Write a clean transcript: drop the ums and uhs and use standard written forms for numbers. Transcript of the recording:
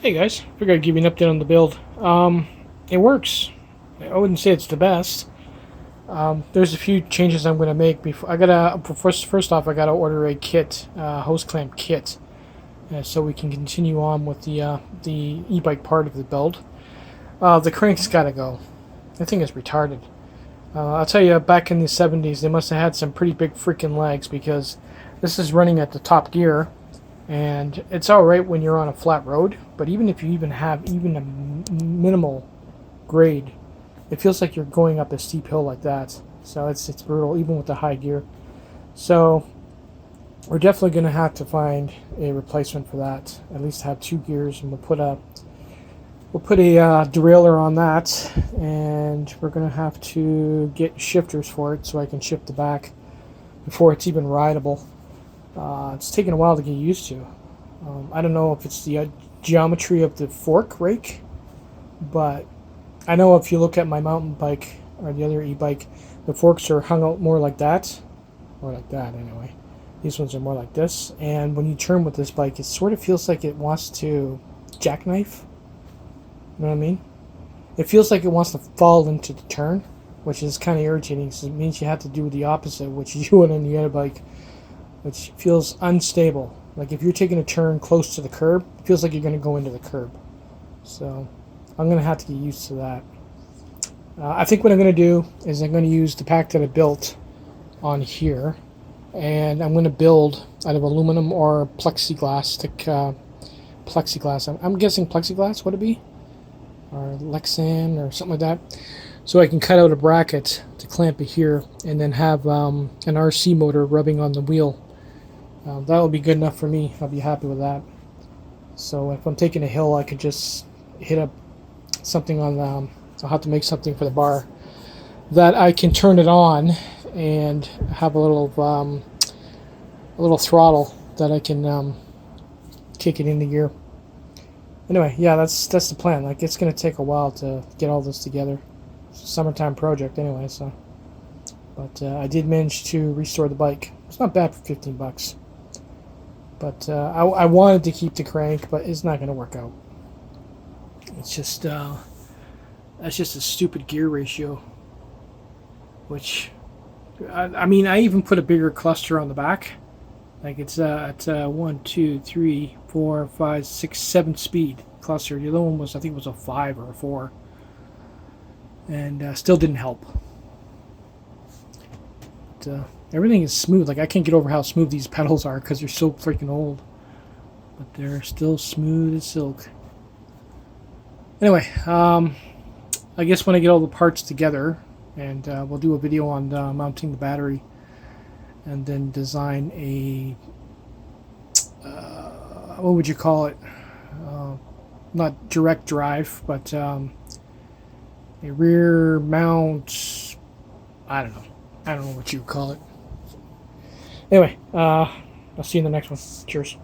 Hey guys, figured I'd give you an update on the build. It works. I wouldn't say it's the best. There's a few changes I'm going to make before. First off, I gotta order a kit, hose clamp kit, so we can continue on with the e-bike part of the build. The crank's gotta go. That thing is retarded. I'll tell you, back in the 70s, they must have had some pretty big freaking legs because this is running at the top gear. And it's all right when you're on a flat road, but even if you have a minimal grade, it feels like you're going up a steep hill like that. So it's brutal, even with the high gear. So we're definitely going to have to find a replacement for that. At least have two gears, and we'll put a derailleur on that, and we're going to have to get shifters for it so I can shift the back before it's even rideable. It's taken a while to get used to. I don't know if it's the geometry of the fork rake, but I know if you look at my mountain bike or the other e-bike, the forks are hung out more like that, or like that anyway. These ones are more like this, and when you turn with this bike, it sort of feels like it wants to jackknife. You know what I mean? It feels like it wants to fall into the turn, which is kind of irritating because it means you have to do the opposite, which you would on the other bike, which feels unstable. Like if you're taking a turn close to the curb, it feels like you're going to go into the curb. So I'm going to have to get used to that. I think what I'm going to do is I'm going to use the pack that I built on here, and I'm going to build out of aluminum or plexiglass. Plexiglass. I'm guessing plexiglass, would it be? Or Lexan or something like that. So I can cut out a bracket to clamp it here and then have an RC motor rubbing on the wheel. That will be good enough for me. I'll be happy with that. So if I'm taking a hill, I could just hit up something on I'll have to make something for the bar that I can turn it on and have a little throttle that I can kick it into gear. Anyway, yeah, that's the plan. Like, it's going to take a while to get all this together. It's a summertime project anyway, so. But I did manage to restore the bike. It's not bad for 15 bucks. But I wanted to keep the crank, but it's not going to work out. It's just that's just a stupid gear ratio. Which, I mean, I even put a bigger cluster on the back. Like it's 1, 2, 3, 4, 5, 6, 7 speed cluster. The other one was, I think it was a 5 or a 4, and still didn't help. But, everything is smooth. Like I can't get over how smooth these pedals are because they're so freaking old, but they're still smooth as silk. Anyway, I guess when I get all the parts together, and we'll do a video on mounting the battery, and then design a what would you call it? Not direct drive, but a rear mount. I don't know what you would call it. Anyway, I'll see you in the next one. Cheers.